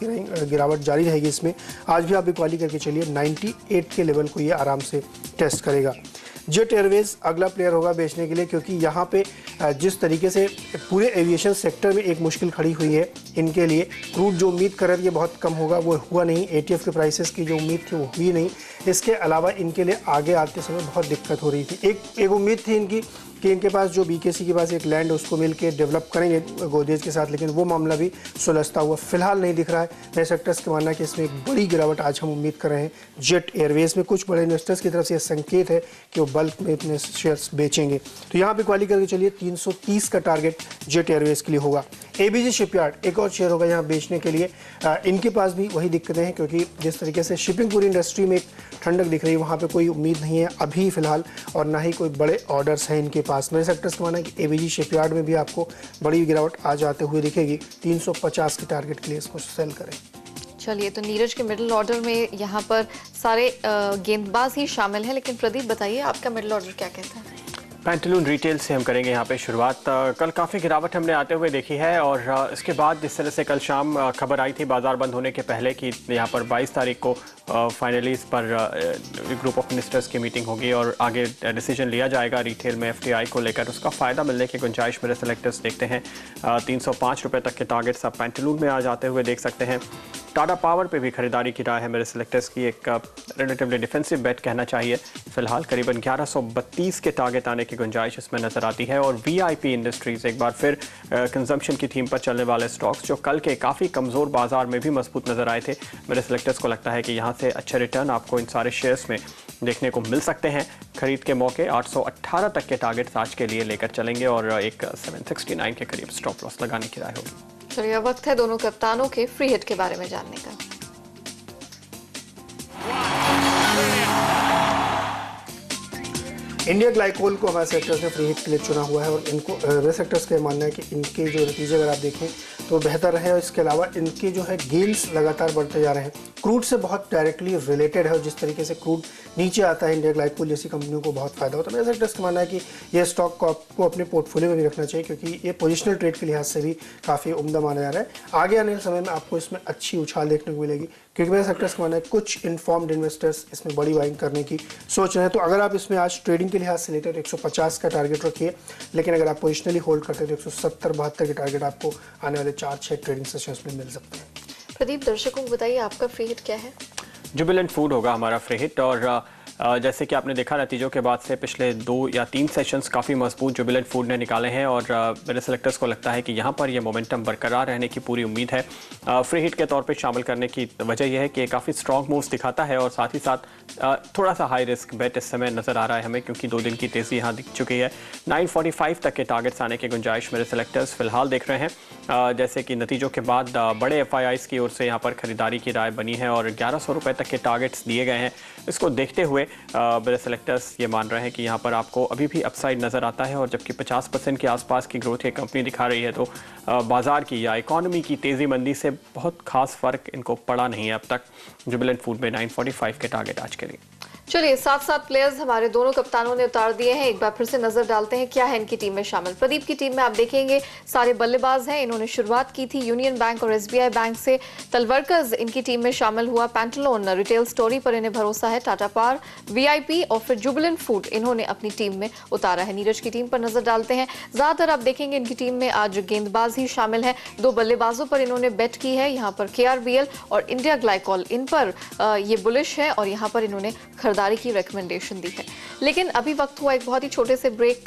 गिरावट जारी रहेगी इसमें। आज भी आप इक्वाली करके चलिए, 98 के लेवल को ये आराम से टेस्ट करेगा। जेट एयरवेज अगला प्लेयर होगा बेचने के लिए, क्योंकि यहाँ पे जिस तरीके से पूरे एविएशन सेक्टर में एक मुश्किल खड़ी हुई है इनके लिए। क्रूड जो उम्मीद कर रहे थे बहुत कम होगा, वो हुआ नहीं। एटीएफ के प्राइसेस की जो उम्मीद थी वो हुई नहीं। इसके अलावा इनके लिए आगे आते समय बहुत दिक्कत हो रही थी। एक उम्मीद थी इनकी कि इनके पास जो बीकेसी के पास एक लैंड उसको मिल के डेवलप करेंगे गोदरेज के साथ, लेकिन वो मामला भी सुलझता हुआ फिलहाल नहीं दिख रहा है। नए सेक्टर्स का मानना है कि इसमें एक बड़ी गिरावट आज हम उम्मीद कर रहे हैं जेट एयरवेज में। कुछ बड़े इन्वेस्टर्स की तरफ से यह संकेत है कि वो बल्क में इतने शेयर्स बेचेंगे। तो यहाँ पे क्वाली करके चलिए 330 का टारगेट जेट एयरवेज के लिए होगा। एबीजी शिपयार्ड एक और शेयर होगा यहाँ बेचने के लिए। इनके पास भी वही दिक्कतें हैं, क्योंकि जिस तरीके से शिपिंग पूरी इंडस्ट्री में एक ठंडक दिख रही है, वहाँ पे कोई उम्मीद नहीं है अभी फिलहाल, और ना ही कोई बड़े ऑर्डर्स हैं इनके पास। मेरे सेक्टर्स का मानना है कि एबीजी शिपयार्ड में भी आपको बड़ी गिरावट आ जाते हुए दिखेगी। 350 के टारगेट के लिए इसको सेल करें। चलिए, तो नीरज के मिडिल ऑर्डर में यहाँ पर सारे गेंदबाज ही शामिल हैं, लेकिन प्रदीप बताइए आपका मिडिल ऑर्डर क्या कहता है? पैंटालून रिटेल से हम करेंगे यहाँ पे शुरुआत। कल काफ़ी गिरावट हमने आते हुए देखी है, और इसके बाद जिस तरह से कल शाम खबर आई थी बाजार बंद होने के पहले कि यहाँ पर 22 तारीख को फाइनली इस पर ग्रुप ऑफ मिनिस्टर्स की मीटिंग होगी और आगे डिसीजन लिया जाएगा रिटेल में एफटीआई को लेकर। उसका फ़ायदा मिलने की गुंजाइश मेरे सेलेक्टर्स देखते हैं। 305 रुपये तक के टारगेट्स आप पैंटालून में आ जाते हुए देख सकते हैं। टाटा पावर पे भी खरीदारी की राय है मेरे सेलेक्टर्स की। एक रिलेटिवली डिफेंसिव बेट कहना चाहिए। फिलहाल करीबन 1132 के टारगेट आने की गुंजाइश इसमें नजर आती है। और वीआईपी इंडस्ट्रीज एक बार फिर कंजम्पशन की थीम पर चलने वाले स्टॉक्स जो कल के काफ़ी कमज़ोर बाजार में भी मजबूत नजर आए थे, मेरे सेलेक्टर्स को लगता है कि यहाँ से अच्छे रिटर्न आपको इन सारे शेयर्स में देखने को मिल सकते हैं। खरीद के मौके 818 तक के टारगेट्स आज के लिए लेकर चलेंगे और एक 769 के करीब स्टॉप लॉस लगाने की राय होगी। चलिए, अब वक्त है दोनों कप्तानों के फ्री हिट के बारे में जानने का। इंडिया ग्लाइकोल को हमारे सेक्टर्स ने फ्री हिट के लिए चुना हुआ है, और इनको मेरे सेक्टर्स का मानना है कि इनके जो नतीजे अगर आप देखें तो बेहतर रहे। और इसके अलावा इनके जो है गेन्स लगातार बढ़ते जा रहे हैं। क्रूड से बहुत डायरेक्टली रिलेटेड है, और जिस तरीके से क्रूड नीचे आता है इंडिया ग्लाइकोल जैसी कंपनियों को बहुत फायदा होता है। मेरे सेक्टर्स का मानना है कि ये स्टॉक को आपको अपने पोर्टफोलियो में भी रखना चाहिए, क्योंकि ये पोजिशनल ट्रेड के लिहाज से भी काफ़ी उम्दा माना जा रहा है। आगे आने वाले समय में आपको इसमें अच्छी उछाल देखने को मिलेगी, क्योंकि मेरे सेक्टर्स का मानना है कुछ इन्फॉर्म्ड इन्वेस्टर्स इसमें बड़ी बाइंग करने की सोच रहे हैं। तो अगर आप इसमें आज ट्रेडिंग के लिहाज से लेते हैं तो 150 का टारगेट रखिए, लेकिन अगर आप पोजिशनली होल्ड करते हैं तो 170-72 के टारगेट आपको आने वाले 4-6 ट्रेडिंग सेशंस में मिल सकते हैं। प्रदीप, दर्शकों को बताइए आपका फ्री हिट क्या है? जुबिलेंट फूड होगा हमारा फ्री हिट। और जैसे कि आपने देखा नतीजों के बाद से पिछले 2 या 3 सेशंस काफ़ी मजबूत जुबिलेंट फूड ने निकाले हैं, और मेरे सेलेक्टर्स को लगता है कि यहाँ पर ये मोमेंटम बरकरार रहने की पूरी उम्मीद है। फ्री हिट के तौर पे शामिल करने की वजह यह है कि काफ़ी स्ट्रॉन्ग मूव्स दिखाता है, और साथ ही साथ थोड़ा सा हाई रिस्क बेट इस समय नज़र आ रहा है हमें, क्योंकि 2 दिन की तेज़ी यहाँ दिख चुकी है। 945 तक के टारगेट्स आने की गुंजाइश मेरे सेलेक्टर्स फिलहाल देख रहे हैं। जैसे कि नतीजों के बाद बड़े FIIs की ओर से यहाँ पर खरीदारी की राय बनी है, और 1100 रुपये तक के टारगेट्स दिए गए हैं। इसको देखते हुए मेरे सेलेक्टर्स ये मान रहे हैं कि यहाँ पर आपको अभी भी अपसाइड नज़र आता है, और जबकि 50% के आसपास की ग्रोथ ये कंपनी दिखा रही है, तो बाजार की या इकॉनमी की तेज़ी मंदी से बहुत खास फ़र्क इनको पड़ा नहीं है अब तक। जुबिलेंट फूड में 945 के टारगेट आज के लिए। चलिए, 7 प्लेयर्स हमारे दोनों कप्तानों ने उतार दिए हैं। एक बार फिर से नजर डालते हैं क्या है इनकी टीम में शामिल। प्रदीप की टीम में आप देखेंगे सारे बल्लेबाज हैं। इन्होंने शुरुआत की थी यूनियन बैंक और SBI बैंक से। तलवरकर्स इनकी टीम में शामिल हुआ। पैंटालून रिटेल स्टोरी पर इन्हें भरोसा है। टाटा पावर, VIP और फिर जुबिलेंट फूड इन्होंने अपनी टीम में उतारा है। नीरज की टीम पर नजर डालते हैं। ज्यादातर आप देखेंगे इनकी टीम में आज गेंदबाज ही शामिल है। 2 बल्लेबाजों पर इन्होंने बेट की है। यहाँ पर KRBL और इंडिया ग्लाइकोल, इन पर ये बुलिश है, और यहाँ पर इन्होंने खरीदारी की रिकमेंडेशन दी है। लेकिन अभी वक्त हुआ एक बहुत ही छोटे से ब्रेक का।